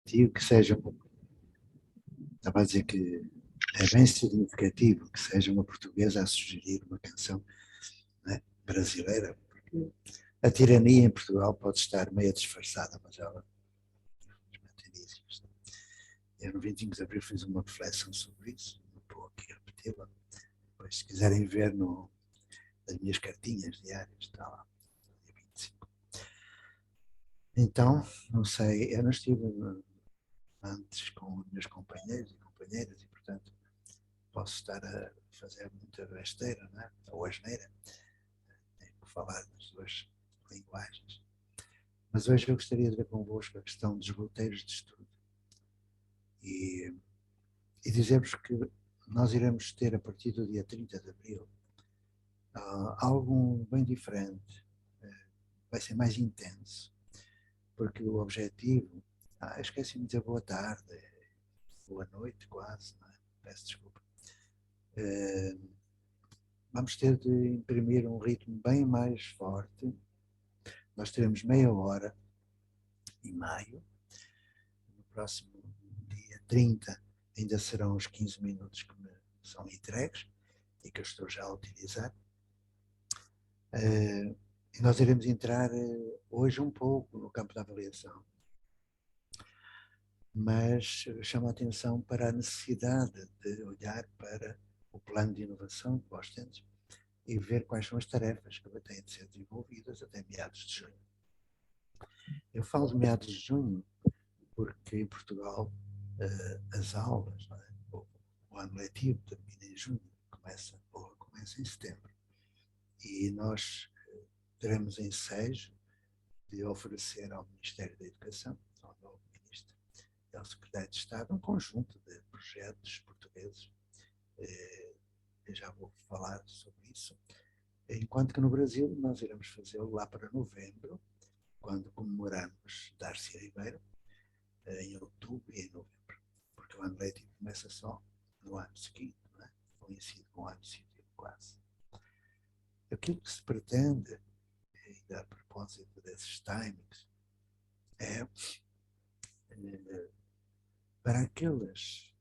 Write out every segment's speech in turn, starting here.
que seja, estava a dizer que é bem significativo que seja uma portuguesa a sugerir uma canção, né, brasileira, porque a tirania em Portugal pode estar meio disfarçada, mas ela tem inícios. Eu no 25 de Abril fiz uma reflexão sobre isso, não vou aqui repeti-la. Depois, se quiserem ver nas minhas cartinhas diárias, está lá, dia 25. Então, não sei, eu não estive antes com os meus companheiros e companheiras e, portanto, posso estar a fazer muita besteira, não é? Ou asneira. Tenho que falar nas duas linguagens. Mas hoje eu gostaria de ver convosco a questão dos roteiros de estudo. E dizer-vos que nós iremos ter, a partir do dia 30 de abril, algo bem diferente. Vai ser mais intenso, porque o objetivo... esqueci-me de dizer boa tarde, boa noite quase, não é? Peço desculpa. Vamos ter de imprimir um ritmo bem mais forte. Nós teremos meia hora em maio. No próximo dia 30 ainda serão os 15 minutos que me são entregues e que eu estou já a utilizar. E nós iremos entrar hoje um pouco no campo da avaliação. Mas chamo a atenção para a necessidade de olhar para o plano de inovação que vós tendes e ver quais são as tarefas que têm de ser desenvolvidas até meados de junho. Eu falo de meados de junho porque em Portugal as aulas, não é? o ano letivo termina em junho, começa em setembro. E nós teremos ensejo de oferecer ao Ministério da Educação, ao novo Ministro e ao Secretário de Estado, um conjunto de projetos portugueses. Eu já vou falar sobre isso. Enquanto que no Brasil nós iremos fazê-lo lá para novembro, quando comemoramos Darcy Ribeiro, em outubro e em novembro, porque o ano letivo começa só no ano seguinte, não é? Coincide com o ano seguinte quase. Aquilo que se pretende, ainda a propósito desses timings, é para aquelas...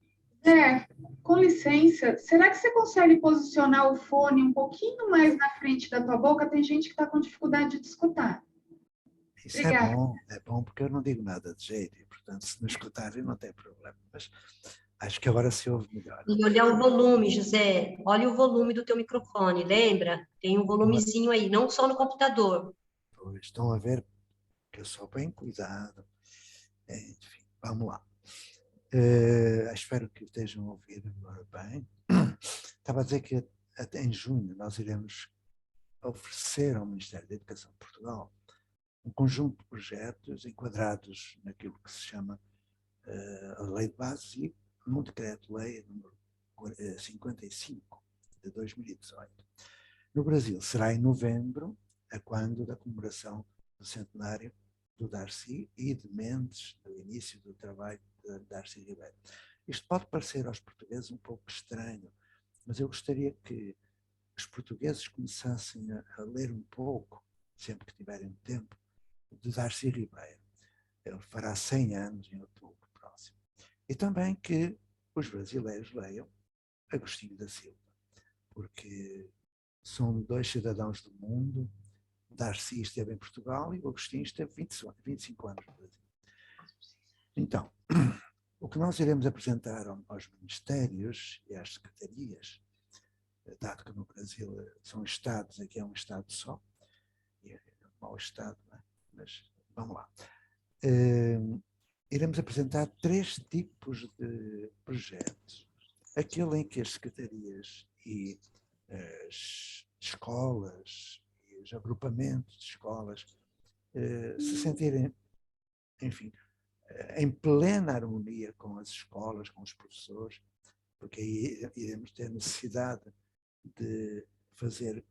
Com licença, será que você consegue posicionar o fone um pouquinho mais na frente da tua boca? Tem gente que está com dificuldade de escutar. Isso Obrigada. é bom porque eu não digo nada de jeito e, portanto, se não escutarem não tem problema, mas acho que agora se ouve melhor. E olhar o volume, José, olha o volume do teu microfone, lembra? Tem um volumezinho aí, não só no computador. Pois, estão a ver que eu sou bem cuidado. Enfim, vamos lá. Espero que estejam a ouvir agora bem. Estava a dizer que até em junho nós iremos oferecer ao Ministério da Educação de Portugal um conjunto de projetos enquadrados naquilo que se chama a Lei de Base e no Decreto-Lei número 55 de 2018. No Brasil será em novembro, a quando da comemoração do centenário do Darcy e de Mendes, do início do trabalho de Darcy Ribeiro. Isto pode parecer aos portugueses um pouco estranho, mas eu gostaria que os portugueses começassem a ler um pouco, sempre que tiverem tempo, de Darcy Ribeiro. Ele fará 100 anos em outubro próximo. E também que os brasileiros leiam Agostinho da Silva, porque são dois cidadãos do mundo. Darcy esteve em Portugal e o Agostinho esteve 25 anos no Brasil. Então, o que nós iremos apresentar aos ministérios e às secretarias, dado que no Brasil são estados, aqui é um estado só, e é um mau estado, não é? Mas vamos lá. Iremos apresentar 3 tipos de projetos. Aquele em que as secretarias e as escolas e os agrupamentos de escolas se sentirem, enfim, em plena harmonia com as escolas, com os professores, porque aí iremos ter necessidade de fazer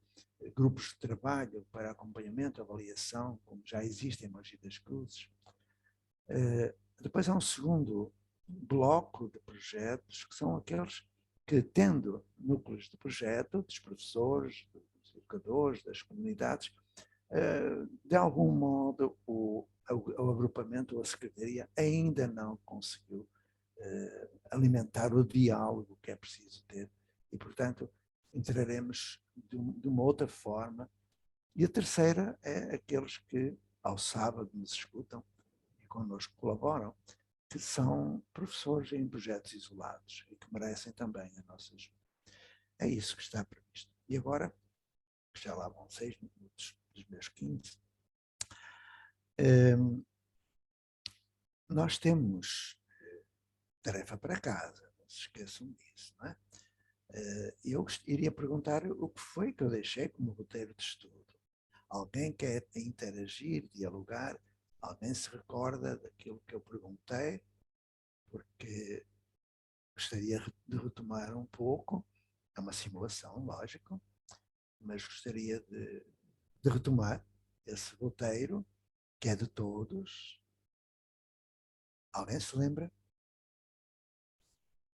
grupos de trabalho para acompanhamento, avaliação, como já existem em Mogi das Cruzes. Depois há um segundo bloco de projetos, que são aqueles que, tendo núcleos de projeto, dos professores, dos educadores, das comunidades, de algum modo o o agrupamento ou a secretaria ainda não conseguiu alimentar o diálogo que é preciso ter e, portanto, entraremos de uma outra forma. E a terceira é aqueles que, ao sábado, nos escutam e connosco colaboram, que são professores em projetos isolados e que merecem também a nossa ajuda. É isso que está previsto. E agora, já lá vão 6 minutos dos meus 15, nós temos tarefa para casa, não se esqueçam disso, não é? Eu iria perguntar o que foi que eu deixei como roteiro de estudo. Alguém quer interagir, dialogar? Alguém se recorda daquilo que eu perguntei? Porque gostaria de retomar um pouco. É uma simulação, lógico, mas gostaria de retomar esse roteiro, que é de todos. Alguém se lembra?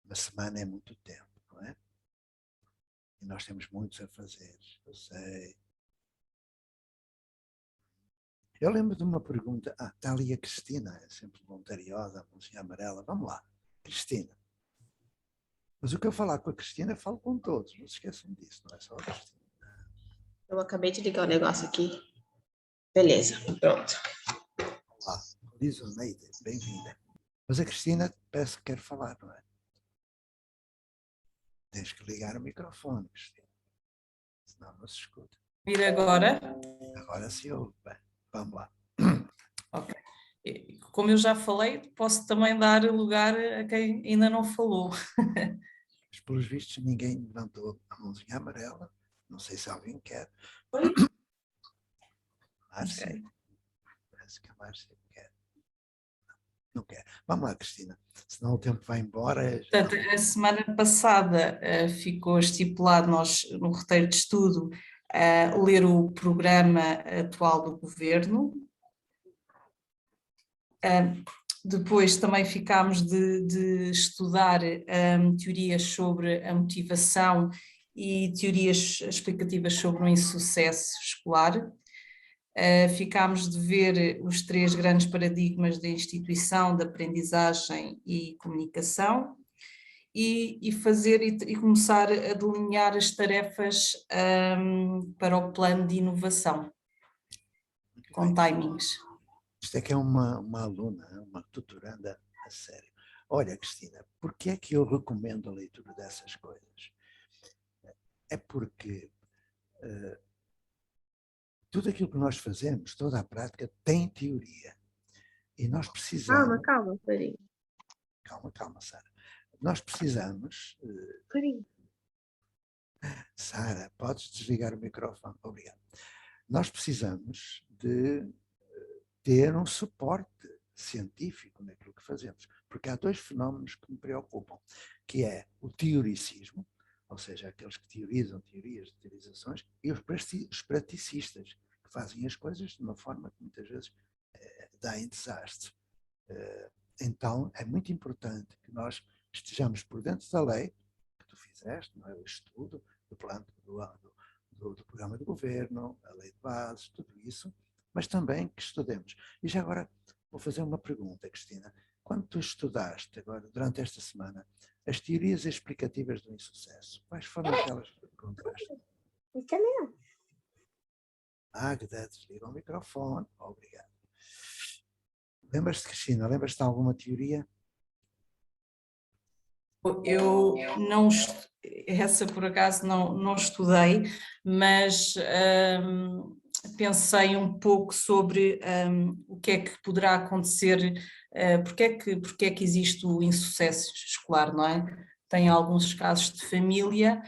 Uma semana é muito tempo, não é? E nós temos muitos a fazer, eu sei. Eu lembro de uma pergunta. Está ali a Cristina, é sempre voluntariosa, a mãozinha amarela. Vamos lá, Cristina. Mas o que eu falar com a Cristina, falo com todos. Não se esqueçam disso, não é só a Cristina. Eu acabei de ligar o negócio aqui. Beleza, pronto. Olá, Lisa Neide, bem-vinda. Mas a Cristina parece que quer falar, não é? Tens que ligar o microfone, Cristina. Senão não se escuta. Vir agora? Agora se ouve. Bem, vamos lá. Ok. Como eu já falei, posso também dar lugar a quem ainda não falou. Mas, pelos vistos, ninguém levantou a mãozinha amarela. Não sei se alguém quer. Márcia. Ok. Parece que a Márcia quer. Não quer. Vamos lá, Cristina. Senão o tempo vai embora. Portanto, a semana passada ficou estipulado nós, no roteiro de estudo, ler o programa atual do governo. Depois também ficámos de estudar teorias sobre a motivação e teorias explicativas sobre o insucesso escolar. Ficámos de ver os 3 grandes paradigmas da instituição, de aprendizagem e comunicação, e fazer e começar a delinear as tarefas para o plano de inovação, com timings. Isto é que é uma aluna, uma tutoranda a sério. Olha, Cristina, por que é que eu recomendo a leitura dessas coisas? É porque tudo aquilo que nós fazemos, toda a prática, tem teoria. E nós precisamos... Calma, peraí. Calma, Sara. Nós precisamos... Peraí. Sara, podes desligar o microfone? Obrigado. Nós precisamos de ter um suporte científico naquilo que fazemos. Porque há 2 fenómenos que me preocupam, que é o teoricismo, ou seja, aqueles que teorizam teorias, teorizações, e os praticistas, que fazem as coisas de uma forma que muitas vezes dá em desastre. Então, é muito importante que nós estejamos por dentro da lei que tu fizeste, não é? O estudo do plano do programa do governo, a lei de bases, tudo isso, mas também que estudemos. E já agora vou fazer uma pergunta, Cristina. Quando tu estudaste agora, durante esta semana, as teorias explicativas do insucesso, quais foram aquelas que encontraste? Magda, desliga o microfone. Obrigado. Lembras-te, Cristina, lembras-te de alguma teoria? Eu não, essa por acaso não estudei, mas pensei um pouco sobre o que é que poderá acontecer, porque é que existe o insucesso escolar, não é? Tenho alguns casos de família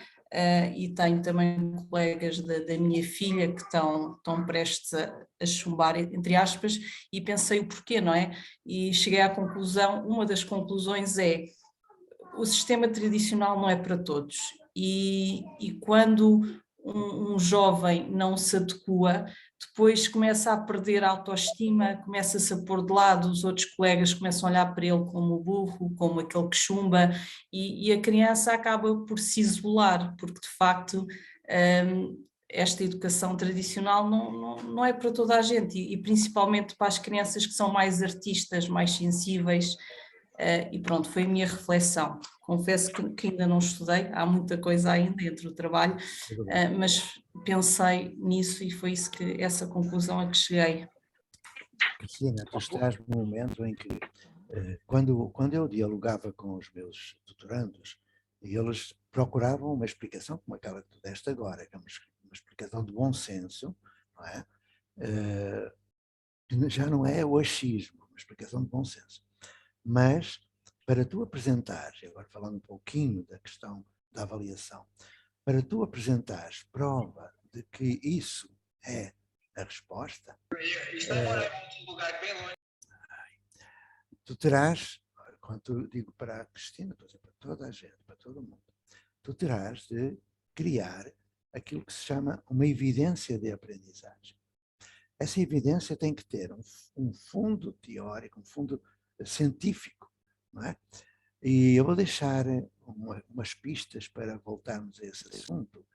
e tenho também colegas da minha filha que estão prestes a chumbar, entre aspas, e pensei o porquê, não é? E cheguei à conclusão, uma das conclusões é: o sistema tradicional não é para todos e quando um jovem não se adequa, depois começa a perder a autoestima, começa-se a pôr de lado, os outros colegas começam a olhar para ele como o burro, como aquele que chumba, e a criança acaba por se isolar, porque de facto esta educação tradicional não é para toda a gente, e principalmente para as crianças que são mais artistas, mais sensíveis, e pronto, foi a minha reflexão. Confesso que ainda não estudei, há muita coisa ainda entre o trabalho, mas pensei nisso e foi essa conclusão a que cheguei. Cristina, tu estás num momento em que, quando eu dialogava com os meus doutorandos, eles procuravam uma explicação como aquela que tu deste agora, que é uma explicação de bom senso, não é? Que já não é o achismo, uma explicação de bom senso. Mas, para tu apresentares, agora falando um pouquinho da questão da avaliação, para tu apresentares prova de que isso é a resposta, tu terás, quando digo para a Cristina, estou a dizer para toda a gente, para todo mundo, tu terás de criar aquilo que se chama uma evidência de aprendizagem. Essa evidência tem que ter um fundo teórico, um fundo científico, não é? E eu vou deixar umas pistas para voltarmos a esse assunto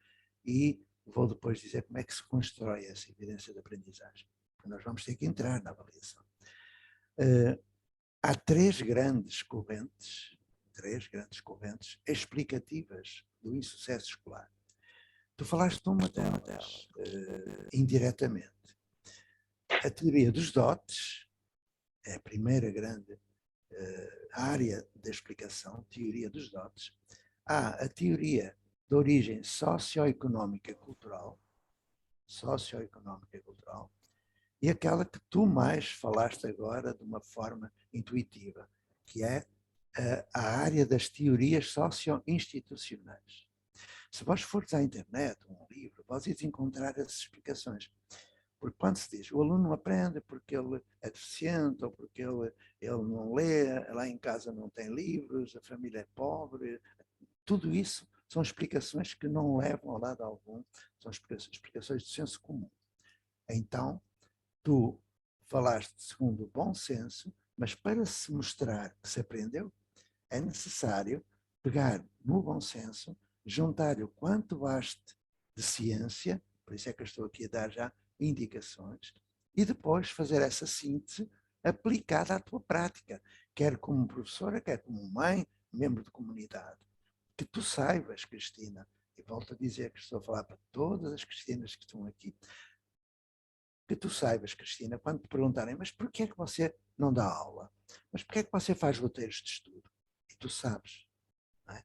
e vou depois dizer como é que se constrói essa evidência de aprendizagem. Nós vamos ter que entrar na avaliação. Há três grandes correntes explicativas do insucesso escolar. Tu falaste de uma delas, indiretamente. A teoria dos dotes é a primeira grande área da explicação, teoria dos dotes. Há a teoria de origem socioeconómica e cultural, e aquela que tu mais falaste agora de uma forma intuitiva, que é a área das teorias socio-institucionais. Se vós fores à internet, um livro, vocês encontrar essas explicações. Porque quando se diz o aluno não aprende porque ele é deficiente ou porque ele não lê, lá em casa não tem livros, a família é pobre, tudo isso são explicações que não levam a lado algum, são explicações de senso comum. Então, tu falaste segundo o bom senso, mas para se mostrar que se aprendeu, é necessário pegar no bom senso, juntar o quanto baste de ciência, por isso é que eu estou aqui a dar já indicações, e depois fazer essa síntese aplicada à tua prática, quer como professora, quer como mãe, membro de comunidade. Que tu saibas, Cristina, e volto a dizer que estou a falar para todas as Cristinas que estão aqui, que tu saibas, Cristina, quando te perguntarem, mas porquê é que você não dá aula? Mas porquê é que você faz roteiros de estudo? E tu sabes, não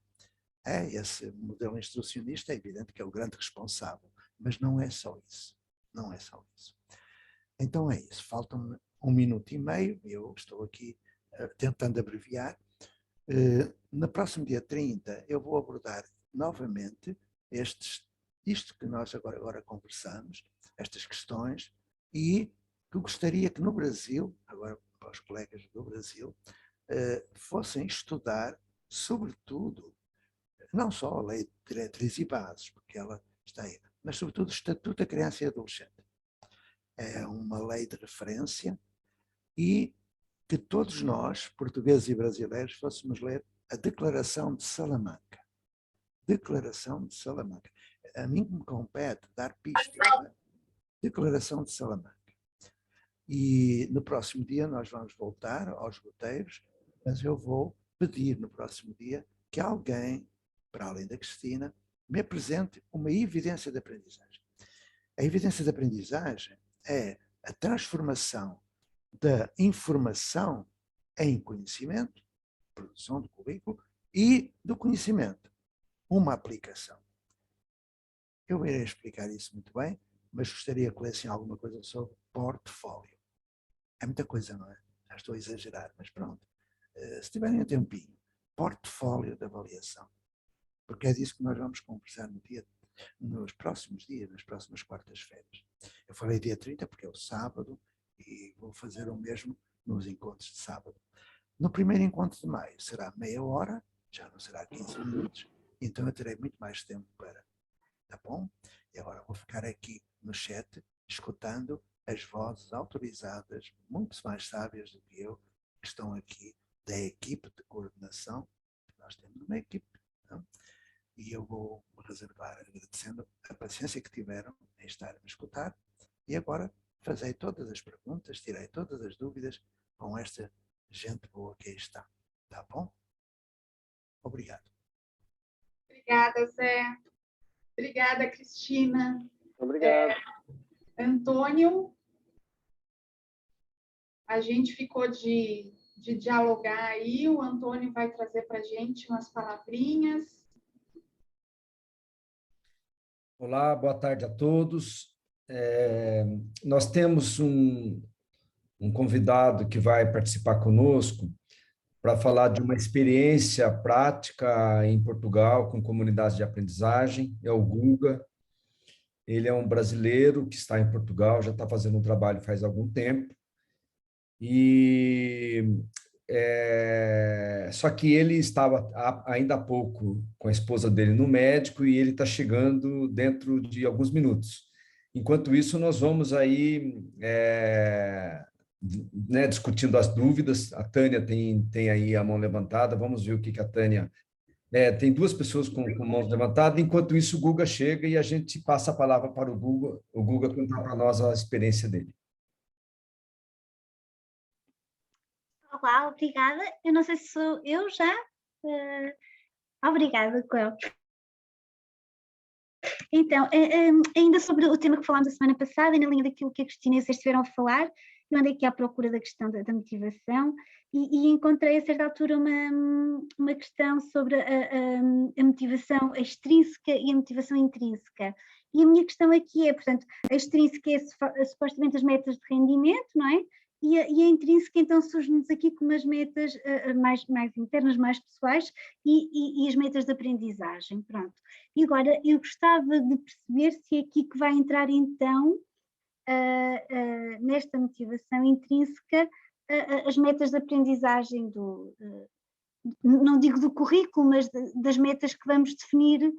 é? Esse modelo instrucionista é evidente que é o grande responsável, mas não é só isso. Não é só isso. Então é isso, faltam-me 1 minuto e meio, eu estou aqui tentando abreviar. No próximo dia 30 eu vou abordar novamente isto que nós agora conversamos, estas questões, e que eu gostaria que no Brasil, agora para os colegas do Brasil, fossem estudar, sobretudo, não só a Lei de Diretrizes e Bases, porque ela está aí, mas sobretudo o Estatuto da Criança e Adolescente. É uma lei de referência e que todos nós, portugueses e brasileiros, fôssemos ler a Declaração de Salamanca. Declaração de Salamanca. A mim me compete dar pistas. Declaração de Salamanca. E no próximo dia nós vamos voltar aos roteiros, mas eu vou pedir no próximo dia que alguém, para além da Cristina, me apresente uma evidência de aprendizagem. A evidência de aprendizagem é a transformação da informação em conhecimento, produção do currículo, e do conhecimento, uma aplicação. Eu irei explicar isso muito bem, mas gostaria que lessem alguma coisa sobre portfólio. É muita coisa, não é? Já estou a exagerar, mas pronto. Se tiverem um tempinho, portfólio de avaliação. Porque é disso que nós vamos conversar nos próximos dias, nas próximas quartas-feiras. Eu falei dia 30 porque é o sábado e vou fazer o mesmo nos encontros de sábado. No primeiro encontro de maio será meia hora, já não será 15 minutos, então eu terei muito mais tempo para. Tá bom? E agora vou ficar aqui no chat, escutando as vozes autorizadas, muito mais sábias do que eu, que estão aqui da equipe de coordenação. Nós temos uma equipe, não? e eu vou reservar, agradecendo a paciência que tiveram em estar a me escutar, e agora fazei todas as perguntas, tirei todas as dúvidas com esta gente boa que aí está. Tá bom? Obrigado. Obrigada, Zé. Obrigada, Cristina. Obrigado. Antônio, a gente ficou de dialogar aí, o Antônio vai trazer para a gente umas palavrinhas. Olá, boa tarde a todos. Nós temos um convidado que vai participar conosco para falar de uma experiência prática em Portugal com comunidades de aprendizagem, é o Guga. Ele é um brasileiro que está em Portugal, já está fazendo um trabalho faz algum tempo, só que ele estava ainda há pouco com a esposa dele no médico e ele está chegando dentro de alguns minutos. Enquanto isso, nós vamos aí discutindo as dúvidas. A Tânia tem aí a mão levantada, vamos ver o que a Tânia... tem duas pessoas com mãos levantadas, enquanto isso o Guga chega e a gente passa a palavra para o Guga contar para nós a experiência dele. Olá, obrigada. Eu não sei se sou eu já. Obrigada, Cléo. Então, ainda sobre o tema que falámos a semana passada, e na linha daquilo que a Cristina e vocês estiveram a falar, eu andei aqui à procura da questão da motivação e encontrei a certa altura uma questão sobre a motivação extrínseca e a motivação intrínseca. E a minha questão aqui é, portanto, a extrínseca é supostamente as metas de rendimento, não é? E a intrínseca, então, surge-nos aqui com umas metas mais internas, mais pessoais e as metas de aprendizagem, pronto. E agora, eu gostava de perceber se é aqui que vai entrar, então, nesta motivação intrínseca, as metas de aprendizagem não digo do currículo, mas das metas que vamos definir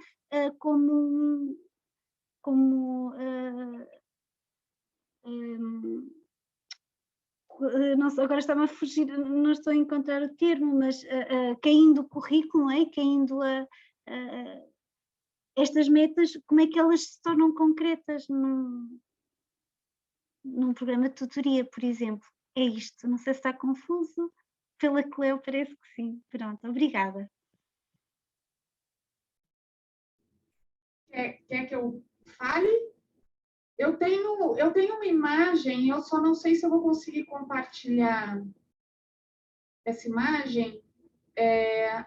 não sei, agora está-me a fugir, não estou a encontrar o termo, mas caindo o currículo, não é? Caindo estas metas, como é que elas se tornam concretas num programa de tutoria, por exemplo? É isto, não sei se está confuso, pela Cleo parece que sim. Pronto, obrigada. Quer que eu fale? Eu tenho uma imagem, eu só não sei se eu vou conseguir compartilhar essa imagem,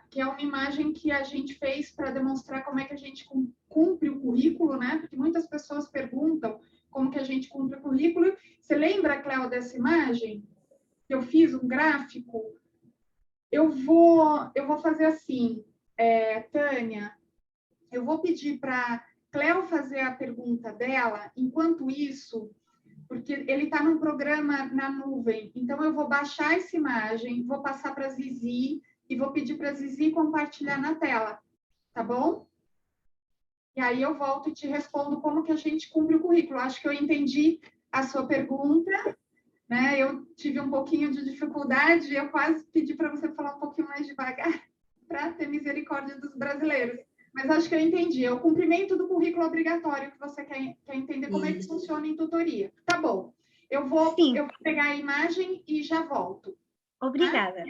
que é uma imagem que a gente fez para demonstrar como é que a gente cumpre o currículo, né? Porque muitas pessoas perguntam como que a gente cumpre o currículo. Você lembra, Cléo, dessa imagem? Eu fiz um gráfico. Eu vou fazer assim, Tânia, eu vou pedir para Cléo fazer a pergunta dela, enquanto isso, porque ele está num programa na nuvem, então eu vou baixar essa imagem, vou passar para a Zizi e vou pedir para a Zizi compartilhar na tela, tá bom? E aí eu volto e te respondo como que a gente cumpre o currículo. Acho que eu entendi a sua pergunta, né? Eu tive um pouquinho de dificuldade, eu quase pedi para você falar um pouquinho mais devagar, para ter misericórdia dos brasileiros. Mas acho que eu entendi. É o cumprimento do currículo obrigatório que você quer entender como é que funciona em tutoria. Tá bom. Eu vou pegar a imagem e já volto. Obrigada. Tá?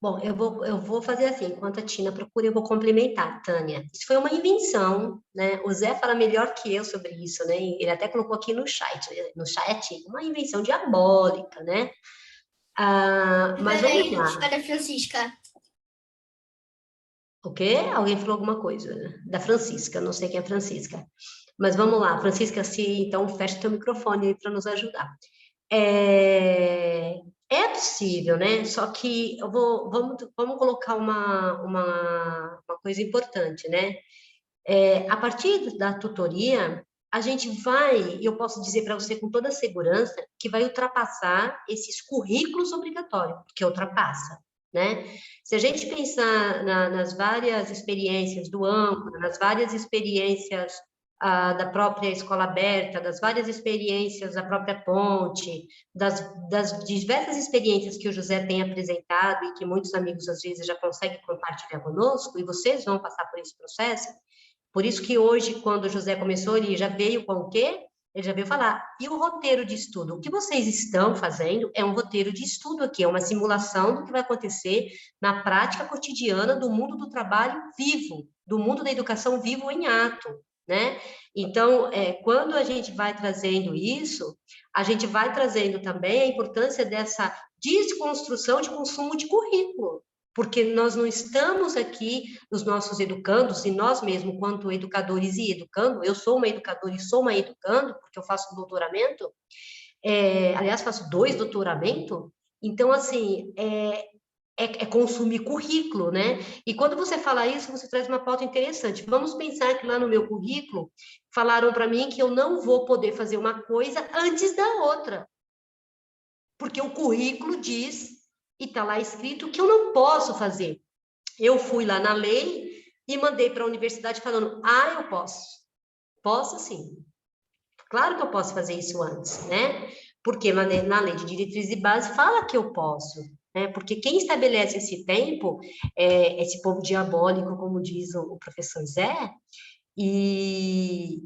Bom, eu vou fazer assim, enquanto a Tina procura, eu vou complementar, Tânia. Isso foi uma invenção, né? O Zé fala melhor que eu sobre isso, né? Ele até colocou aqui no chat, uma invenção diabólica, né? Mas vamos lá. Para Francisca. O quê? Alguém falou alguma coisa da Francisca, não sei quem é a Francisca. Mas vamos lá, Francisca, então fecha o teu microfone aí para nos ajudar. É possível, né? Só que vamos colocar uma coisa importante, né? A partir da tutoria, a gente vai, e eu posso dizer para você com toda segurança, que vai ultrapassar esses currículos obrigatórios, porque ultrapassa. Né? Se a gente pensar nas várias experiências do âncora, nas várias experiências da própria escola aberta, das várias experiências da própria Ponte, das diversas experiências que o José tem apresentado e que muitos amigos, às vezes, já conseguem compartilhar conosco, e vocês vão passar por esse processo. Por isso que hoje, quando o José começou, ele já veio com o quê? Ele já veio falar, e o roteiro de estudo? O que vocês estão fazendo é um roteiro de estudo aqui, é uma simulação do que vai acontecer na prática cotidiana do mundo do trabalho vivo, do mundo da educação vivo em ato, né? Então, quando a gente vai trazendo isso, a gente vai trazendo também a importância dessa desconstrução de consumo de currículo, porque nós não estamos aqui, os nossos educandos, e nós mesmos, quanto educadores e educando, eu sou uma educadora e sou uma educando, porque eu faço doutoramento, aliás, faço 2 doutoramentos, então, assim, é consumir currículo, né? E quando você fala isso, você traz uma pauta interessante. Vamos pensar que lá no meu currículo, falaram para mim que eu não vou poder fazer uma coisa antes da outra, porque o currículo diz... e está lá escrito que eu não posso fazer. Eu fui lá na lei e mandei para a universidade falando, eu posso. Posso sim. Claro que eu posso fazer isso antes, né? Porque na lei de diretrizes e bases fala que eu posso, né? Porque quem estabelece esse tempo é esse povo diabólico, como diz o professor Zé, e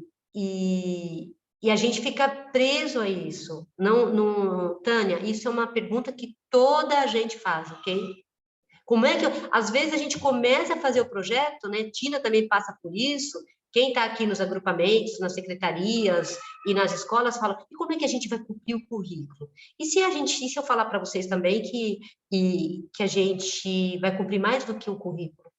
a gente fica preso a isso. Não, Tânia, isso é uma pergunta que toda a gente faz, ok? Como é que... às vezes a gente começa a fazer o projeto, né? Tina também passa por isso. Quem está aqui nos agrupamentos, nas secretarias e nas escolas, fala, e como é que a gente vai cumprir o currículo? E se eu falar para vocês também que a gente vai cumprir mais do que o currículo?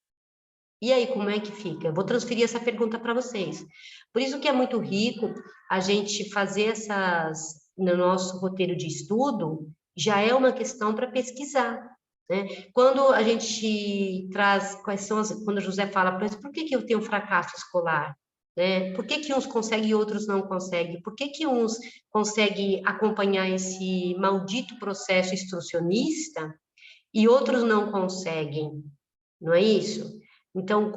E aí, como é que fica? Eu vou transferir essa pergunta para vocês. Por isso que é muito rico a gente fazer no nosso roteiro de estudo, já é uma questão para pesquisar, né? Quando a gente traz, quando o José fala, por que eu tenho fracasso escolar? Né? Por que uns conseguem e outros não conseguem? Por que uns conseguem acompanhar esse maldito processo instrucionista e outros não conseguem? Não é isso? Então,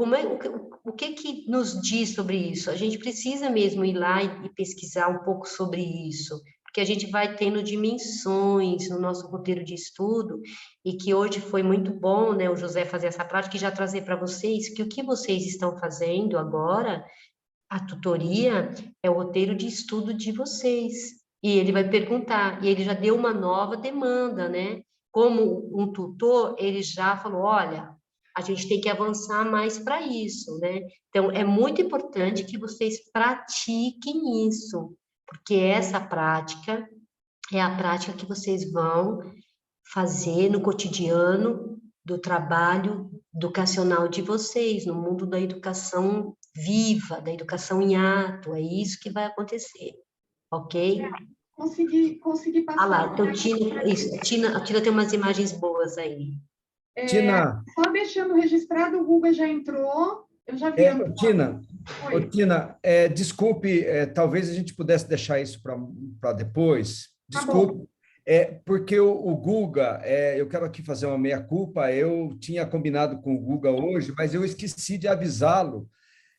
o que nos diz sobre isso? A gente precisa mesmo ir lá e pesquisar um pouco sobre isso, porque a gente vai tendo dimensões no nosso roteiro de estudo, e que hoje foi muito bom, né, o José fazer essa prática e já trazer para vocês que o que vocês estão fazendo agora, a tutoria, é o roteiro de estudo de vocês. E ele vai perguntar, e ele já deu uma nova demanda, né? Como um tutor, ele já falou, olha, a gente tem que avançar mais para isso, né? Então, é muito importante que vocês pratiquem isso, porque essa prática é a prática que vocês vão fazer no cotidiano do trabalho educacional de vocês, no mundo da educação viva, da educação em ato, é isso que vai acontecer, ok? Consegui passar. Lá, então, a Tina tem umas imagens boas aí. Tina. Só deixando registrado, o Guga já entrou, eu já vi. Tina, desculpe, talvez a gente pudesse deixar isso para depois. Desculpe, porque o Guga, eu quero aqui fazer uma meia-culpa, eu tinha combinado com o Guga hoje, mas eu esqueci de avisá-lo,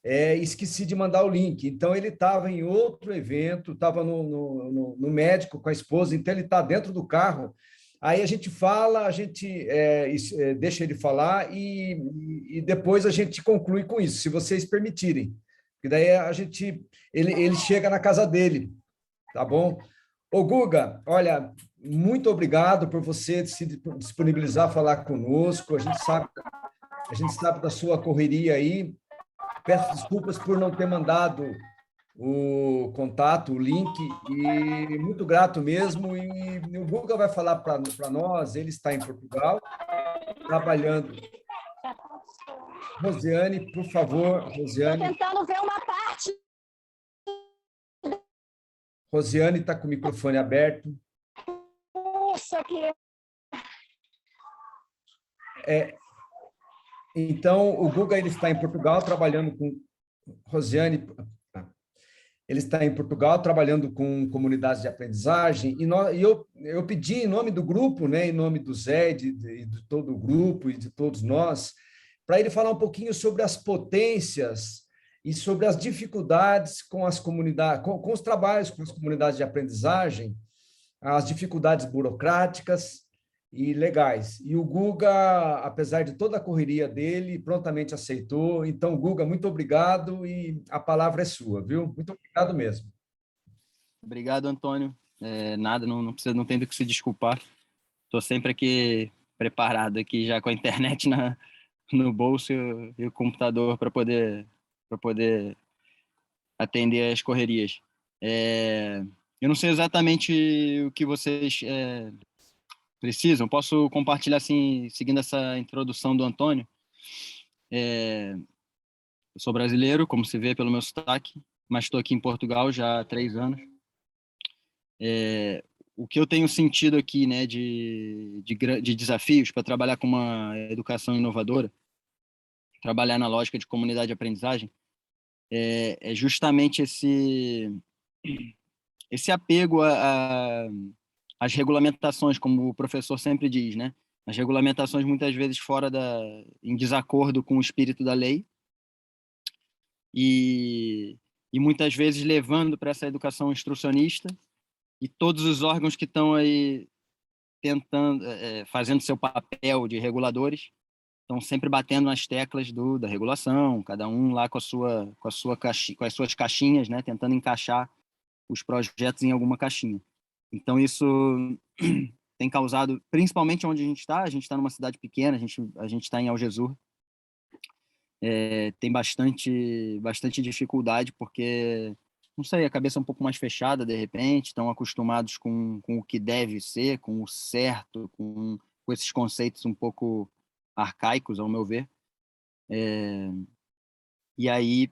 esqueci de mandar o link. Então, ele estava em outro evento, estava no médico com a esposa, então ele está dentro do carro. Aí a gente fala, a gente deixa ele falar e depois a gente conclui com isso, se vocês permitirem. Porque daí ele chega na casa dele, tá bom? Ô, Guga, olha, muito obrigado por você se disponibilizar a falar conosco. A gente sabe da sua correria aí. Peço desculpas por não ter mandado o contato, o link, e muito grato mesmo. E o Guga vai falar para nós, ele está em Portugal, trabalhando. Rosiane, por favor, Rosiane. Estou tentando ver uma parte. Rosiane está com o microfone aberto. Isso aqui. Então, o Guga ele está em Portugal trabalhando com... Rosiane... Ele está em Portugal trabalhando com comunidades de aprendizagem, e eu pedi em nome do grupo, né, em nome do Zé, de todo o grupo e de todos nós, para ele falar um pouquinho sobre as potências e sobre as dificuldades com as comunidades, com os trabalhos com as comunidades de aprendizagem, as dificuldades burocráticas e legais. E o Guga, apesar de toda a correria dele, prontamente aceitou. Então, Guga, muito obrigado e a palavra é sua, viu? Muito obrigado mesmo. Obrigado, Antônio. Nada, não precisa, não tem do que se desculpar. Estou sempre aqui preparado aqui já com a internet no bolso e o computador para poder atender as correrias. Eu não sei exatamente o que vocês precisam. Posso compartilhar assim, seguindo essa introdução do Antônio. Eu sou brasileiro, como se vê pelo meu sotaque, mas estou aqui em Portugal já há 3 anos. O que eu tenho sentido aqui, né, de desafios para trabalhar com uma educação inovadora, trabalhar na lógica de comunidade de aprendizagem, é justamente esse apego às regulamentações, como o professor sempre diz, né? As regulamentações muitas vezes em desacordo com o espírito da lei e muitas vezes levando para essa educação instrucionista, e todos os órgãos que estão aí tentando, fazendo seu papel de reguladores, estão sempre batendo nas teclas da regulação, cada um lá com as suas caixinhas, né, tentando encaixar os projetos em alguma caixinha. Então, isso tem causado, principalmente onde a gente está numa cidade pequena, a gente está em Algesur, tem bastante dificuldade, porque, não sei, a cabeça é um pouco mais fechada, de repente, estão acostumados com o que deve ser, com o certo, com esses conceitos um pouco arcaicos, ao meu ver. E aí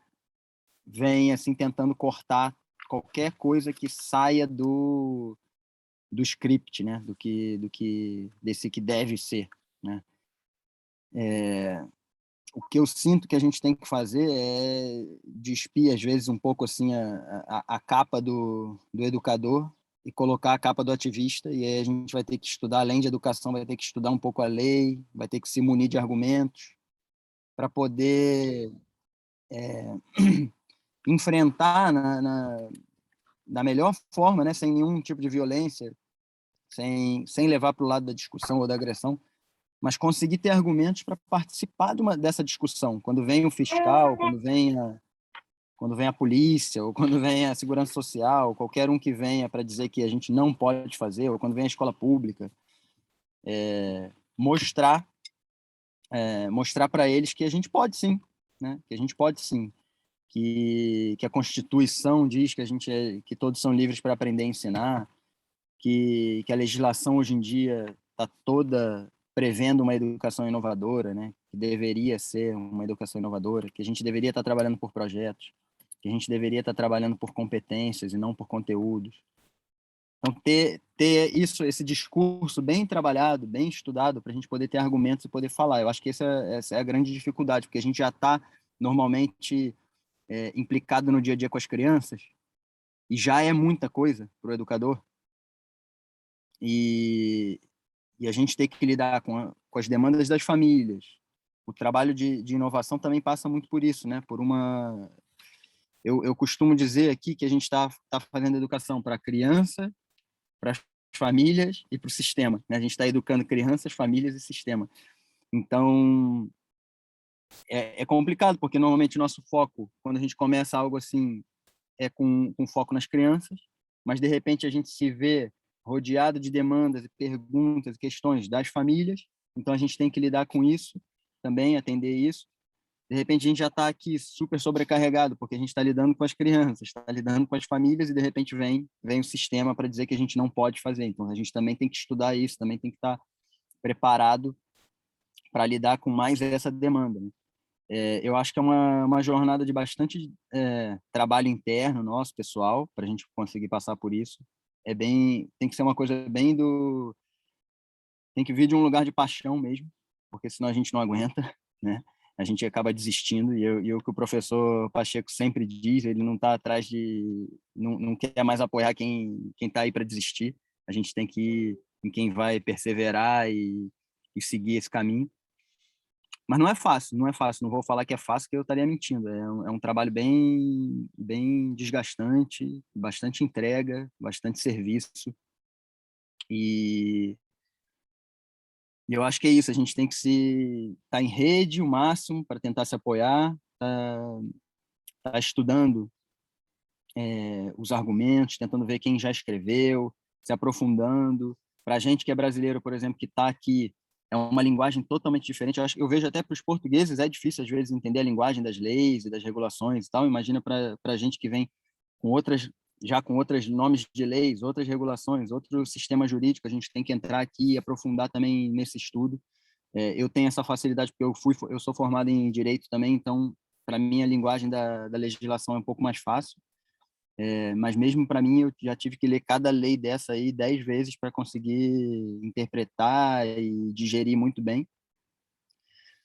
vem, assim, tentando cortar qualquer coisa que saia do script, né? Desse que deve ser, né? O que eu sinto que a gente tem que fazer é despir, às vezes, um pouco assim a capa do educador e colocar a capa do ativista, e aí a gente vai ter que estudar, além de educação, vai ter que estudar um pouco a lei, vai ter que se munir de argumentos para poder enfrentar da melhor forma, né, sem nenhum tipo de violência, sem levar para o lado da discussão ou da agressão, mas conseguir ter argumentos para participar dessa discussão. Quando vem o fiscal, quando vem a polícia, ou quando vem a segurança social, qualquer um que venha para dizer que a gente não pode fazer, ou quando vem a escola pública, mostrar para eles que a gente pode sim, né? Que a gente pode sim, que a Constituição diz que todos são livres para aprender e ensinar, que a legislação hoje em dia está toda prevendo uma educação inovadora, né? Que deveria ser uma educação inovadora, que a gente deveria estar trabalhando por projetos, que a gente deveria estar trabalhando por competências e não por conteúdos. Então, ter esse discurso bem trabalhado, bem estudado, para a gente poder ter argumentos e poder falar. Eu acho que essa é a grande dificuldade, porque a gente já está, normalmente, implicado no dia a dia com as crianças, e já é muita coisa para o educador, e a gente tem que lidar com as demandas das famílias. O trabalho de inovação também passa muito por isso, né? Eu costumo dizer aqui que a gente está fazendo educação para a criança, para as famílias e para o sistema, né? A gente está educando crianças, famílias e sistema. Então, é complicado, porque normalmente o nosso foco, quando a gente começa algo assim, é com foco nas crianças, mas de repente a gente se vê rodeado de demandas e perguntas e questões das famílias, então a gente tem que lidar com isso também, atender isso. De repente a gente já está aqui super sobrecarregado, porque a gente está lidando com as crianças, está lidando com as famílias, e de repente vem o sistema para dizer que a gente não pode fazer. Então a gente também tem que estudar isso, também tem que estar preparado para lidar com mais essa demanda, né? Eu acho que é uma jornada de bastante trabalho interno nosso, pessoal, para a gente conseguir passar por isso. Tem que ser uma coisa bem tem que vir de um lugar de paixão mesmo, porque senão a gente não aguenta, né? A gente acaba desistindo, e o que o professor Pacheco sempre diz, ele não está atrás não quer mais apoiar quem está aí para desistir. A gente tem que ir em quem vai perseverar e seguir esse caminho. Mas não é fácil, não é fácil. Não vou falar que é fácil, que eu estaria mentindo. É um trabalho bem desgastante, bastante entrega, bastante serviço. E eu acho que é isso. A gente tem que estar em rede o máximo para tentar se apoiar, tá estudando os argumentos, tentando ver quem já escreveu, se aprofundando. Para a gente que é brasileiro, por exemplo, que está aqui, é uma linguagem totalmente diferente. Eu vejo até para os portugueses é difícil, às vezes, entender a linguagem das leis e das regulações e tal. Imagina para a gente que vem com outros nomes de leis, outras regulações, outro sistema jurídico. A gente tem que entrar aqui e aprofundar também nesse estudo. Eu tenho essa facilidade porque eu sou formado em direito também, então, para mim, a linguagem da legislação é um pouco mais fácil. Mas mesmo para mim, eu já tive que ler cada lei dessa aí 10 vezes para conseguir interpretar e digerir muito bem,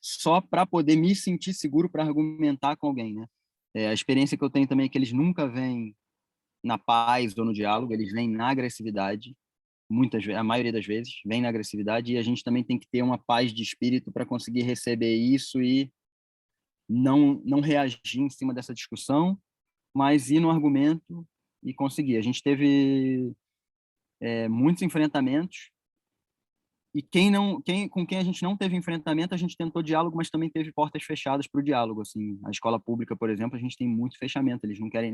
só para poder me sentir seguro para argumentar com alguém, né? A experiência que eu tenho também é que eles nunca vêm na paz ou no diálogo, eles vêm na agressividade, muitas vezes, a maioria das vezes, vem na agressividade, e a gente também tem que ter uma paz de espírito para conseguir receber isso e não reagir em cima dessa discussão, mas ir no argumento e conseguir. A gente teve muitos enfrentamentos, e com quem a gente não teve enfrentamento, a gente tentou diálogo, mas também teve portas fechadas para o diálogo. Assim, a escola pública, por exemplo, a gente tem muito fechamento, eles não querem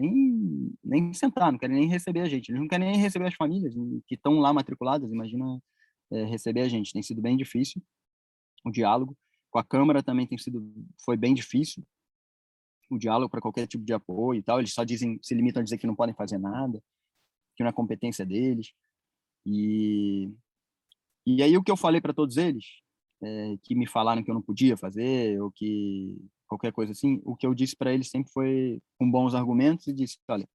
nem sentar, não querem nem receber a gente, eles não querem nem receber as famílias que estão lá matriculadas, imagina receber a gente. Tem sido bem difícil o diálogo. Com a Câmara também foi bem difícil o diálogo para qualquer tipo de apoio e tal. Eles só se limitam a dizer que não podem fazer nada, que não é competência deles. E aí o que eu falei para todos eles, que me falaram que eu não podia fazer, ou que qualquer coisa assim, o que eu disse para eles sempre foi com bons argumentos e disse, olha,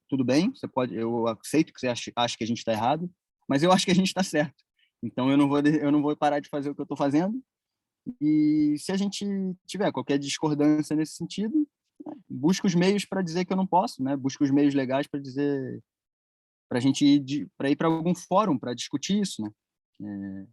tudo bem, eu aceito que você acha que a gente está errado, mas eu acho que a gente está certo. Então eu não vou parar de fazer o que eu estou fazendo. E se a gente tiver qualquer discordância nesse sentido, busca os meios para dizer que eu não posso, né? Busca os meios legais para dizer, para a gente ir para algum fórum para discutir isso, né?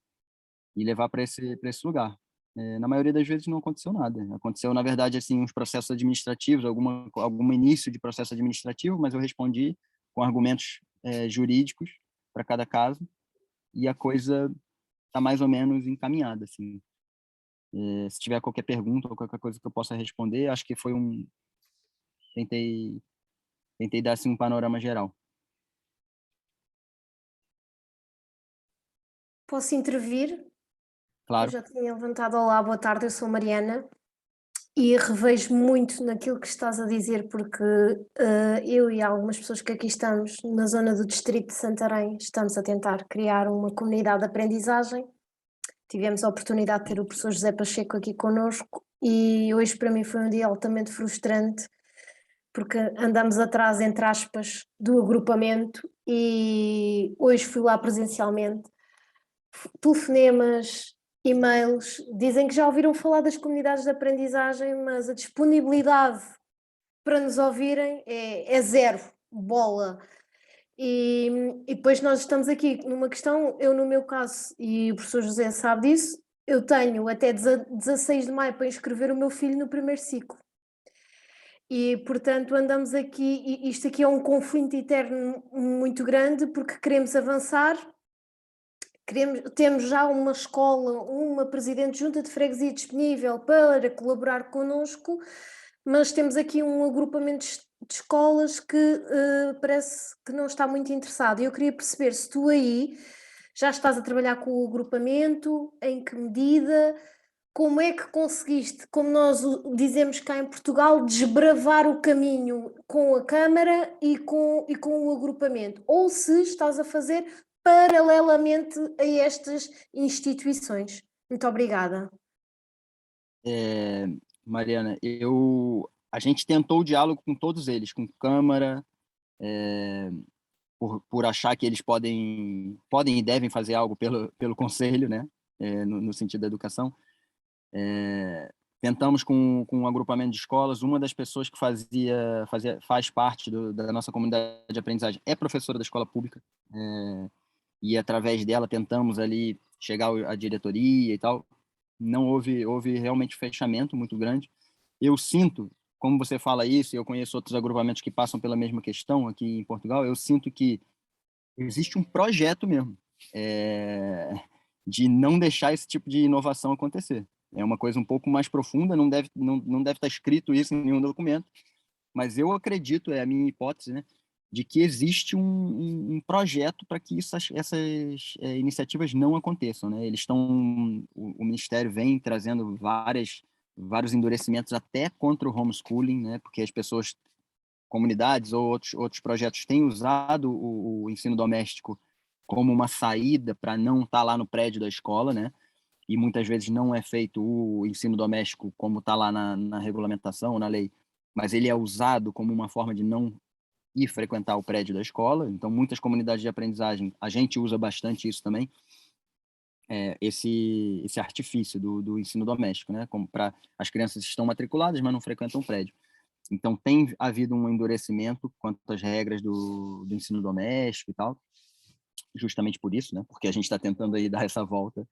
E levar para esse lugar. Na maioria das vezes não aconteceu nada. Aconteceu, na verdade, assim, uns processos administrativos, algum início de processo administrativo, mas eu respondi com argumentos jurídicos para cada caso, e a coisa está mais ou menos encaminhada, assim. Se tiver qualquer pergunta ou qualquer coisa que eu possa responder, acho que foi tentei dar assim um panorama geral. Posso intervir? Claro. Eu já tinha levantado. Olá, boa tarde, eu sou Mariana e revejo muito naquilo que estás a dizer, porque eu e algumas pessoas que aqui estamos na zona do distrito de Santarém estamos a tentar criar uma comunidade de aprendizagem. Tivemos a oportunidade de ter o professor José Pacheco aqui connosco e hoje para mim foi um dia altamente frustrante, porque andamos atrás, entre aspas, do agrupamento, e hoje fui lá presencialmente. Telefonemas, e-mails, dizem que já ouviram falar das comunidades de aprendizagem, mas a disponibilidade para nos ouvirem é zero, bola. E depois nós estamos aqui numa questão, eu no meu caso, e o professor José sabe disso, eu tenho até 16 de maio para inscrever o meu filho no primeiro ciclo. E, portanto, andamos aqui, e isto aqui é um conflito interno muito grande, porque queremos avançar, temos já uma escola, uma presidente de junta de freguesia disponível para colaborar connosco, mas temos aqui um agrupamento de escolas que parece que não está muito interessado. Eu queria perceber se tu aí já estás a trabalhar com o agrupamento, em que medida, como é que conseguiste, como nós dizemos cá em Portugal, desbravar o caminho com a Câmara e com o agrupamento, ou se estás a fazer paralelamente a estas instituições. Muito obrigada. Mariana, a gente tentou o diálogo com todos eles, com Câmara, por achar que eles podem e devem fazer algo pelo Conselho, né? No sentido da educação. Tentamos com um agrupamento de escolas. Uma das pessoas que faz parte da nossa comunidade de aprendizagem é professora da escola pública, e através dela tentamos ali chegar à diretoria e tal. não houve realmente fechamento muito grande. Eu sinto, como você fala isso, eu conheço outros agrupamentos que passam pela mesma questão aqui em Portugal, eu sinto que existe um projeto mesmo de não deixar esse tipo de inovação acontecer. É uma coisa um pouco mais profunda, não deve estar escrito isso em nenhum documento, mas eu acredito, é a minha hipótese, né, de que existe um projeto para que essas iniciativas não aconteçam, né? O Ministério vem trazendo vários endurecimentos até contra o homeschooling, né? Porque as pessoas, comunidades ou outros projetos têm usado o ensino doméstico como uma saída para não estar lá no prédio da escola, né? E muitas vezes não é feito o ensino doméstico como está lá na regulamentação, na lei, mas ele é usado como uma forma de não ir frequentar o prédio da escola. Então, muitas comunidades de aprendizagem, a gente usa bastante isso também, esse artifício do ensino doméstico, né? Como para as crianças estão matriculadas, mas não frequentam o prédio. Então, tem havido um endurecimento quanto às regras do ensino doméstico e tal, justamente por isso, né? Porque a gente está tentando aí dar essa volta,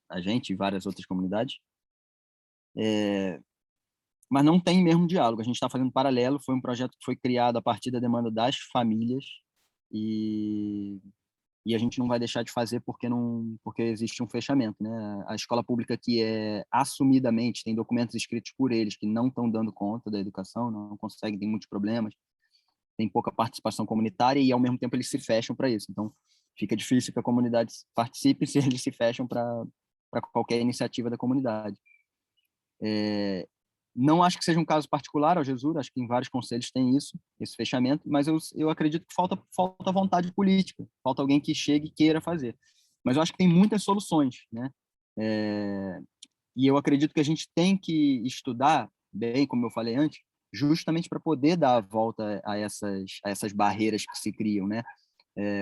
a gente e várias outras comunidades. Mas não tem mesmo diálogo. A gente está fazendo paralelo. Foi um projeto que foi criado a partir da demanda das famílias e a gente não vai deixar de fazer porque existe um fechamento, né? A escola pública que assumidamente tem documentos escritos por eles que não estão dando conta da educação, não conseguem, tem muitos problemas, tem pouca participação comunitária e ao mesmo tempo eles se fecham para isso. Então fica difícil que a comunidade participe se eles se fecham para qualquer iniciativa da comunidade. Não acho que seja um caso particular ao Jesus, acho que em vários conselhos tem esse fechamento, mas eu acredito que falta vontade política, falta alguém que chegue e queira fazer. Mas eu acho que tem muitas soluções, né? E eu acredito que a gente tem que estudar bem, como eu falei antes, justamente para poder dar a volta a essas barreiras que se criam, né?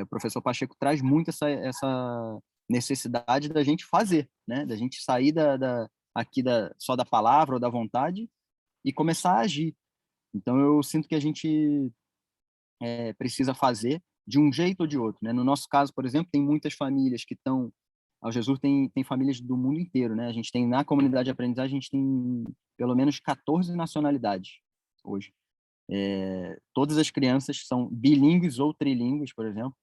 O professor Pacheco traz muito essa necessidade da gente fazer, né? Da gente sair só da palavra ou da vontade e começar a agir. Então, eu sinto que a gente precisa fazer de um jeito ou de outro, né? No nosso caso, por exemplo, tem muitas famílias que estão... Ao Jesus tem famílias do mundo inteiro, né? A gente tem, na comunidade de aprendizagem, a gente tem pelo menos 14 nacionalidades hoje. Todas as crianças são bilíngues ou trilíngues, por exemplo.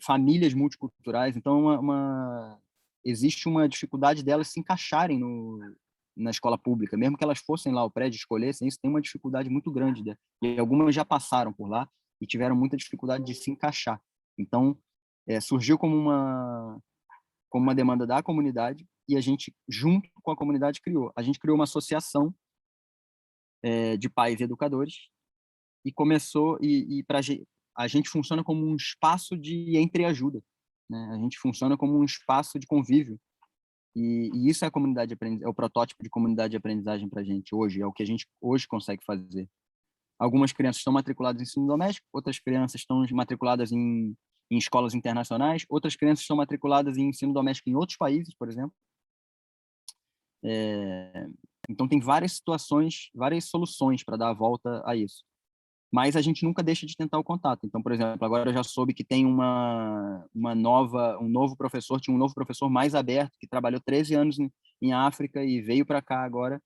Famílias multiculturais. Então, existe uma dificuldade delas se encaixarem na escola pública, mesmo que elas fossem lá ao prédio, escolhessem isso, tem uma dificuldade muito grande, né? E algumas já passaram por lá e tiveram muita dificuldade de se encaixar. Então, surgiu como uma demanda da comunidade e a gente, junto com a comunidade, a gente criou uma associação de pais e educadores e começou, a gente funciona como um espaço de entreajuda, né? A gente funciona como um espaço de convívio. E isso é é o protótipo de comunidade de aprendizagem para a gente hoje, é o que a gente hoje consegue fazer. Algumas crianças estão matriculadas em ensino doméstico, outras crianças estão matriculadas em escolas internacionais, outras crianças estão matriculadas em ensino doméstico em outros países, por exemplo. Então, tem várias situações, várias soluções para dar a volta a isso. Mas a gente nunca deixa de tentar o contato. Então, por exemplo, agora eu já soube que tem um novo professor, tinha um novo professor mais aberto, que trabalhou 13 anos em África e veio para cá agora,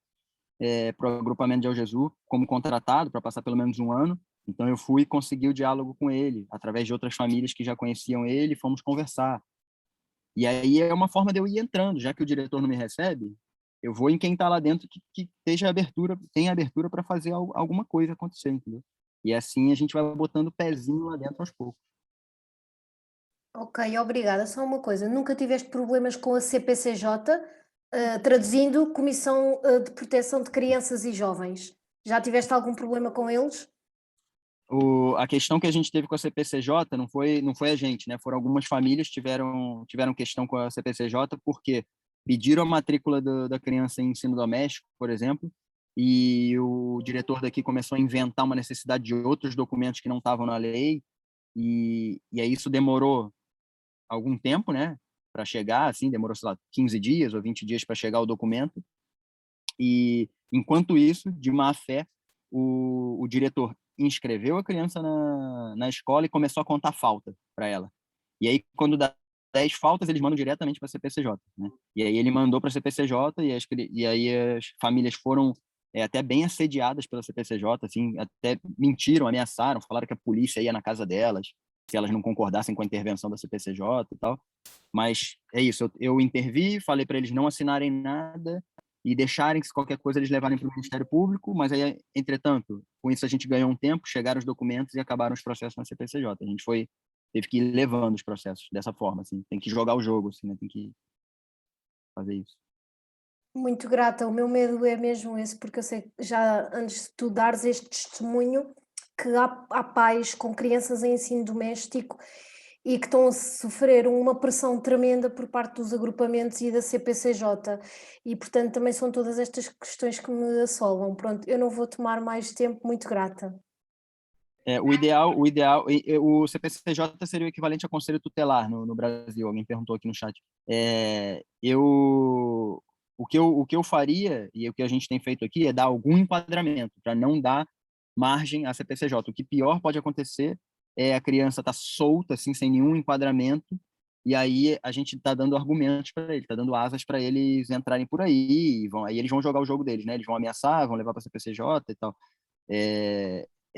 para o agrupamento de El Jesus, como contratado, para passar pelo menos um ano. Então, eu fui e consegui o diálogo com ele, através de outras famílias que já conheciam ele, fomos conversar. E aí é uma forma de eu ir entrando, já que o diretor não me recebe, eu vou em quem está lá dentro que tenha abertura para fazer alguma coisa acontecer, entendeu? E assim a gente vai botando o pezinho lá dentro aos poucos. Ok, obrigada. Só uma coisa, nunca tiveste problemas com a CPCJ, traduzindo Comissão de Proteção de Crianças e Jovens? Já tiveste algum problema com eles? A questão que a gente teve com a CPCJ não foi a gente, né? Foram algumas famílias que tiveram questão com a CPCJ porque pediram a matrícula da criança em ensino doméstico, por exemplo, e o diretor daqui começou a inventar uma necessidade de outros documentos que não estavam na lei, e aí isso demorou algum tempo, né, para chegar, assim, demorou, sei lá, 15 dias ou 20 dias para chegar o documento, e enquanto isso, de má fé, o diretor inscreveu a criança na escola e começou a contar falta para ela. E aí, quando 10 faltas, eles mandam diretamente para a CPCJ, né? E aí ele mandou para a CPCJ e aí as famílias foram até bem assediadas pela CPCJ, assim, até mentiram, ameaçaram, falaram que a polícia ia na casa delas, se elas não concordassem com a intervenção da CPCJ e tal. Mas é isso, eu intervi, falei para eles não assinarem nada e deixarem que, se qualquer coisa, eles levarem para o Ministério Público, mas aí, entretanto, com isso a gente ganhou um tempo, chegaram os documentos e acabaram os processos na CPCJ. A gente teve que ir levando os processos dessa forma, assim, tem que jogar o jogo, assim, né? Tem que fazer isso. Muito grata, o meu medo é mesmo esse, porque eu sei que já antes de tu dares este testemunho, que há pais com crianças em ensino doméstico e que estão a sofrer uma pressão tremenda por parte dos agrupamentos e da CPCJ, e portanto também são todas estas questões que me assolam. Pronto, eu não vou tomar mais tempo, muito grata. O CPCJ seria o equivalente a conselho tutelar no Brasil. Alguém perguntou aqui no chat. O que eu faria, e o que a gente tem feito aqui, é dar algum enquadramento, para não dar margem à CPCJ. O que pior pode acontecer é a criança estar solta, assim, sem nenhum enquadramento, e aí a gente está dando argumentos para eles, está dando asas para eles entrarem por aí, aí eles vão jogar o jogo deles, né? Eles vão ameaçar, vão levar para a CPCJ e tal.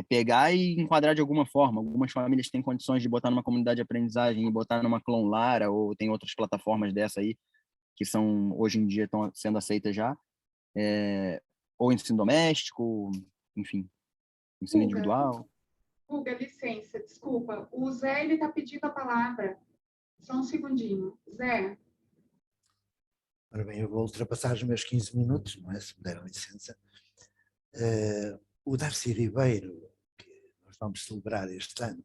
Pegar e enquadrar de alguma forma. Algumas famílias têm condições de botar numa comunidade de aprendizagem e botar numa Clon Lara, ou tem outras plataformas dessa aí, que são, hoje em dia, estão sendo aceitas já. Ou ensino doméstico, enfim, ensino individual. Guga, licença, desculpa. O Zé, ele está pedindo a palavra. Só um segundinho. Zé. Ora bem, eu vou ultrapassar os meus 15 minutos, não é? Se me deram licença. O Darcy Ribeiro, que nós vamos celebrar este ano,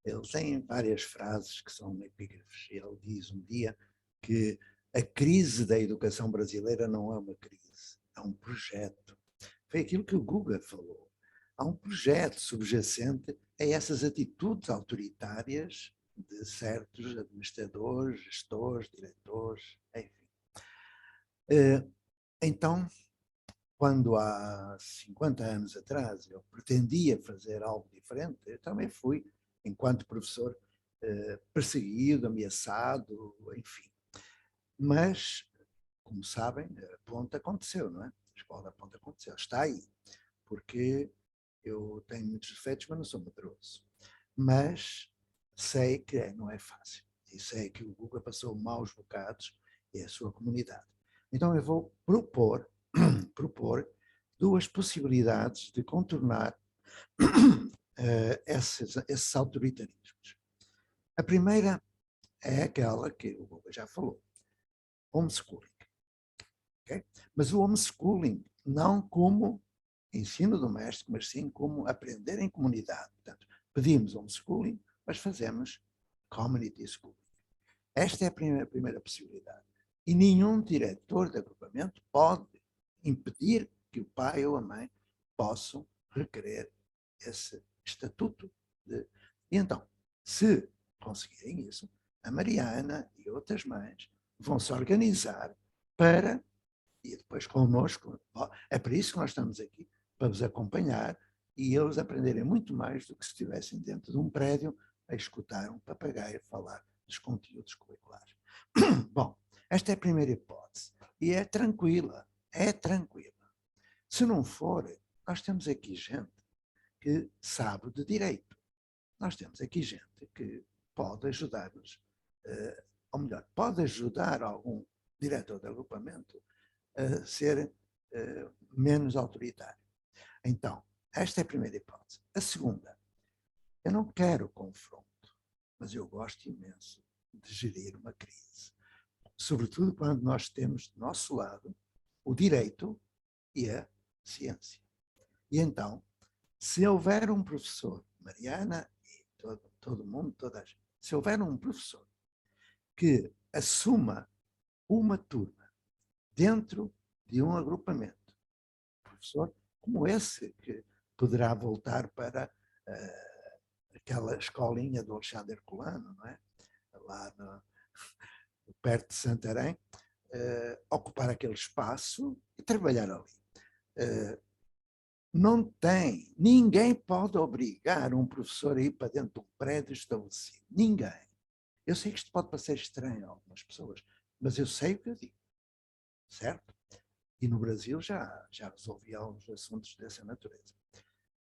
ele tem várias frases que são epígrafes. Ele diz um dia que a crise da educação brasileira não é uma crise, é um projeto. Foi aquilo que o Guga falou. Há um projeto subjacente a essas atitudes autoritárias de certos administradores, gestores, diretores, enfim. Então, quando há 50 anos atrás eu pretendia fazer algo diferente, eu também fui, enquanto professor, perseguido, ameaçado, enfim. Mas, como sabem, a ponta aconteceu, não é? A escola da ponta aconteceu, está aí, porque eu tenho muitos defeitos, mas não sou medroso. Mas sei que não é fácil, e sei que o Guga passou maus bocados e a sua comunidade. Então eu vou propor duas possibilidades de contornar esses autoritarismos. A primeira é aquela que o Guga já falou, homeschooling. Okay? Mas o homeschooling não como ensino doméstico, mas sim como aprender em comunidade. Portanto, pedimos homeschooling, mas fazemos community schooling. Esta é a primeira possibilidade. E nenhum diretor de agrupamento pode impedir que o pai ou a mãe possam requerer esse estatuto. E então, se conseguirem isso, a Mariana e outras mães vão se organizar para, e depois connosco, é por isso que nós estamos aqui, para vos acompanhar e eles aprenderem muito mais do que se estivessem dentro de um prédio a escutar um papagaio falar dos conteúdos curriculares. Bom, esta é a primeira hipótese e é tranquila. Se não for, nós temos aqui gente que sabe de direito. Nós temos aqui gente que pode ajudar-nos, ou melhor, pode ajudar algum diretor de agrupamento a ser menos autoritário. Então, esta é a primeira hipótese. A segunda, eu não quero confronto, mas eu gosto imenso de gerir uma crise. Sobretudo quando nós temos do nosso lado o direito e a ciência. E então, se houver um professor, Mariana e todo mundo, toda a gente, se houver um professor que assuma uma turma dentro de um agrupamento, professor como esse, que poderá voltar para aquela escolinha do Alexandre Herculano, não é? Lá perto de Santarém, ocupar aquele espaço e trabalhar ali. Ninguém pode obrigar um professor a ir para dentro de um prédio estabelecido. Ninguém. Eu sei que isto pode parecer estranho a algumas pessoas, mas eu sei o que eu digo, certo? E no Brasil já resolvi alguns assuntos dessa natureza.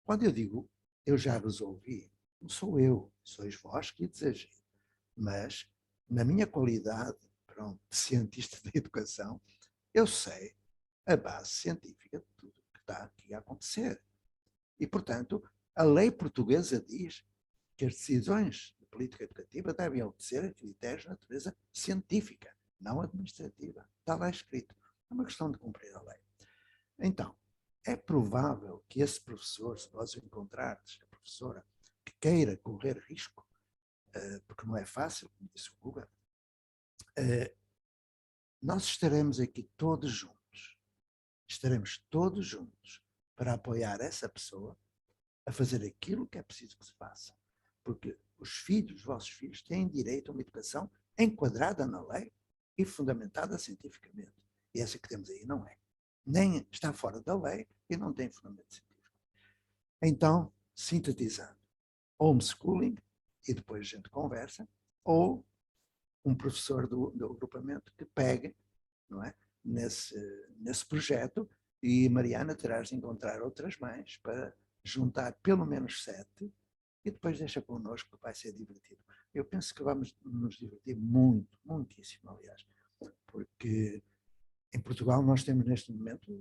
Quando eu digo eu já resolvi, não sou eu, sois vós que desejei. Mas, na minha qualidade, pronto, de cientista da educação, eu sei a base científica de tudo que está aqui a acontecer. E, portanto, a lei portuguesa diz que as decisões de política educativa devem obedecer a critérios de natureza científica, não administrativa. Está lá escrito. É uma questão de cumprir a lei. Então, é provável que esse professor, se vós encontrardes a professora que queira correr risco, porque não é fácil, como disse o Guga, nós estaremos aqui todos juntos. Estaremos todos juntos para apoiar essa pessoa a fazer aquilo que é preciso que se faça. Porque os filhos, os vossos filhos, têm direito a uma educação enquadrada na lei e fundamentada cientificamente. E essa que temos aí não é. Nem está fora da lei e não tem fundamento científico. Então, sintetizando, homeschooling, e depois a gente conversa, ou um professor do agrupamento que pegue, não é, nesse projeto, e Mariana terás de encontrar outras mães para juntar pelo menos 7 e depois deixa connosco que vai ser divertido. Eu penso que vamos nos divertir muito, muitíssimo, aliás, porque em Portugal nós temos neste momento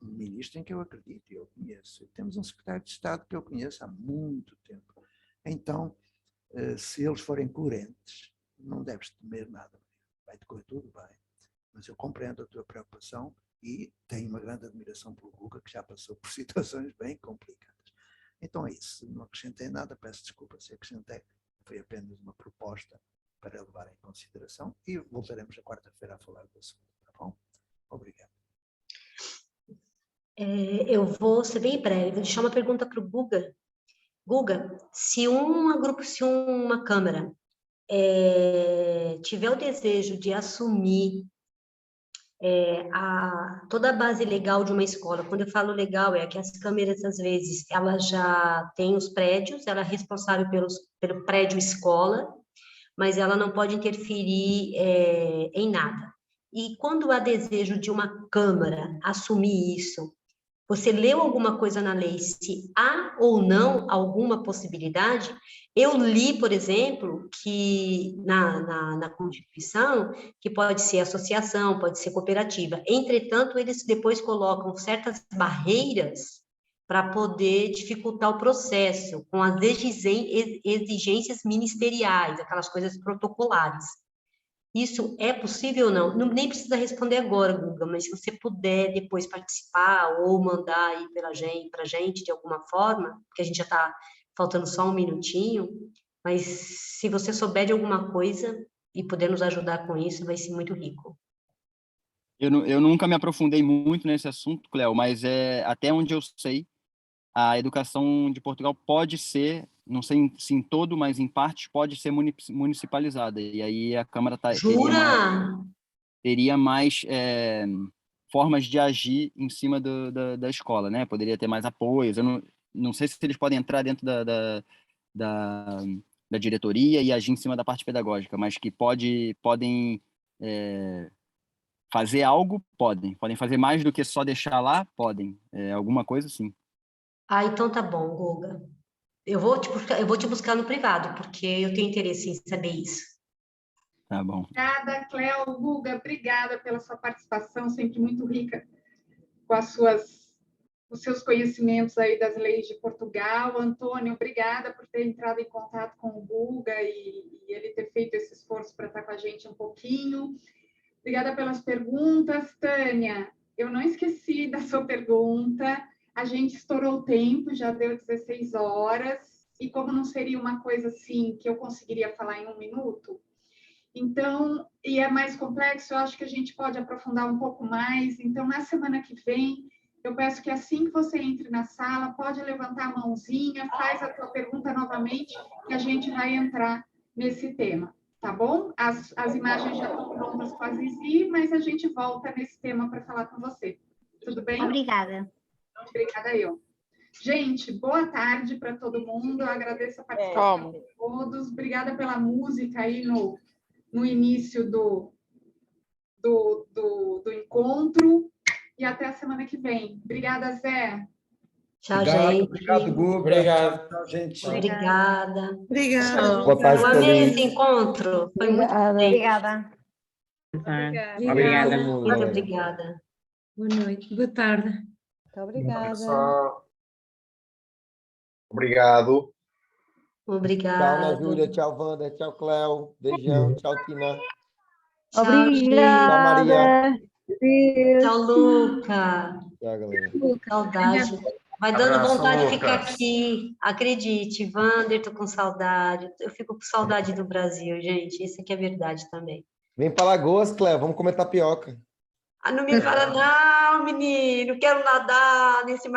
um ministro em que eu acredito e eu conheço. Temos um secretário de Estado que eu conheço há muito tempo. Então, se eles forem coerentes, não deves temer nada. Vai-te correr tudo bem. Mas eu compreendo a tua preocupação e tenho uma grande admiração pelo Guga, que já passou por situações bem complicadas. Então é isso. Não acrescentei nada, peço desculpa se acrescentei. Foi apenas uma proposta para levar em consideração e voltaremos a quarta-feira a falar do assunto. Tá bom? Obrigado. Eu vou ser bem breve, vou deixar uma pergunta para o Guga. Guga, se uma Câmara tiver o desejo de assumir toda a base legal de uma escola, quando eu falo legal, é que as câmeras, às vezes, ela já tem os prédios, ela é responsável pelo prédio escola, mas ela não pode interferir em nada. E quando há desejo de uma Câmara assumir isso, você leu alguma coisa na lei se há ou não alguma possibilidade? Eu li, por exemplo, que na Constituição, que pode ser associação, pode ser cooperativa. Entretanto, eles depois colocam certas barreiras para poder dificultar o processo, com as exigências ministeriais, aquelas coisas protocolares. Isso é possível ou não? Nem precisa responder agora, Guga, mas se você puder depois participar ou mandar aí para a gente de alguma forma, porque a gente já está faltando só um minutinho, mas se você souber de alguma coisa e puder nos ajudar com isso, vai ser muito rico. Eu nunca me aprofundei muito nesse assunto, Cléo, mas até onde eu sei, a educação de Portugal pode ser, não sei se em todo, mas em parte pode ser municipalizada. E aí a Câmara teria mais formas de agir em cima da escola, né? Poderia ter mais apoios. Eu não sei se eles podem entrar dentro da diretoria e agir em cima da parte pedagógica, mas que podem fazer algo, podem fazer mais do que só deixar lá, podem. Alguma coisa, sim. Então tá bom, Guga. Eu vou te buscar no privado, porque eu tenho interesse em saber isso. Tá bom. Obrigada, Cléo. Guga, obrigada pela sua participação, sempre muito rica com os seus conhecimentos aí das leis de Portugal. Antônio, obrigada por ter entrado em contato com o Guga e ele ter feito esse esforço para estar com a gente um pouquinho. Obrigada pelas perguntas. Tânia, eu não esqueci da sua pergunta. A gente estourou o tempo, já deu 16 horas. E como não seria uma coisa assim que eu conseguiria falar em 1 minuto, então, e é mais complexo, eu acho que a gente pode aprofundar um pouco mais. Então, na semana que vem, eu peço que assim que você entre na sala, pode levantar a mãozinha, faz a tua pergunta novamente, que a gente vai entrar nesse tema, tá bom? As imagens já estão prontas com a Zizi, mas a gente volta nesse tema para falar com você. Tudo bem? Obrigada. Obrigada, eu. Gente, boa tarde para todo mundo. Eu agradeço a participação de todos. Obrigada pela música aí no início do encontro. E até a semana que vem. Obrigada, Zé. Tchau, Obrigado, gente. obrigado, Guga. Obrigado. Tchau, gente. Obrigada. Obrigada. Boa tarde, Eu amei Feliz. esse encontro. Foi muito bem. Obrigada. Obrigada, Muito Muga. obrigada. Boa noite, boa tarde. Muito obrigada. Pessoal. Obrigado. Tchau, Ana Obrigada. Júlia. Tchau, Wanda. Tchau, Cléo. Beijão. Tchau, Tina. Tchau, Gi. Tchau, Maria. Tchau, Luca. Tchau, galera. Saudade. Vai dando Abraço, vontade de ficar Lucas. aqui. Acredite, Wander, tô com saudade. Eu fico com saudade do Brasil, gente. Isso aqui é verdade também. Vem pra Lagoas, Cléo. Vamos comer tapioca. Ah, não me fala, não, menino. Quero nadar nesse mar.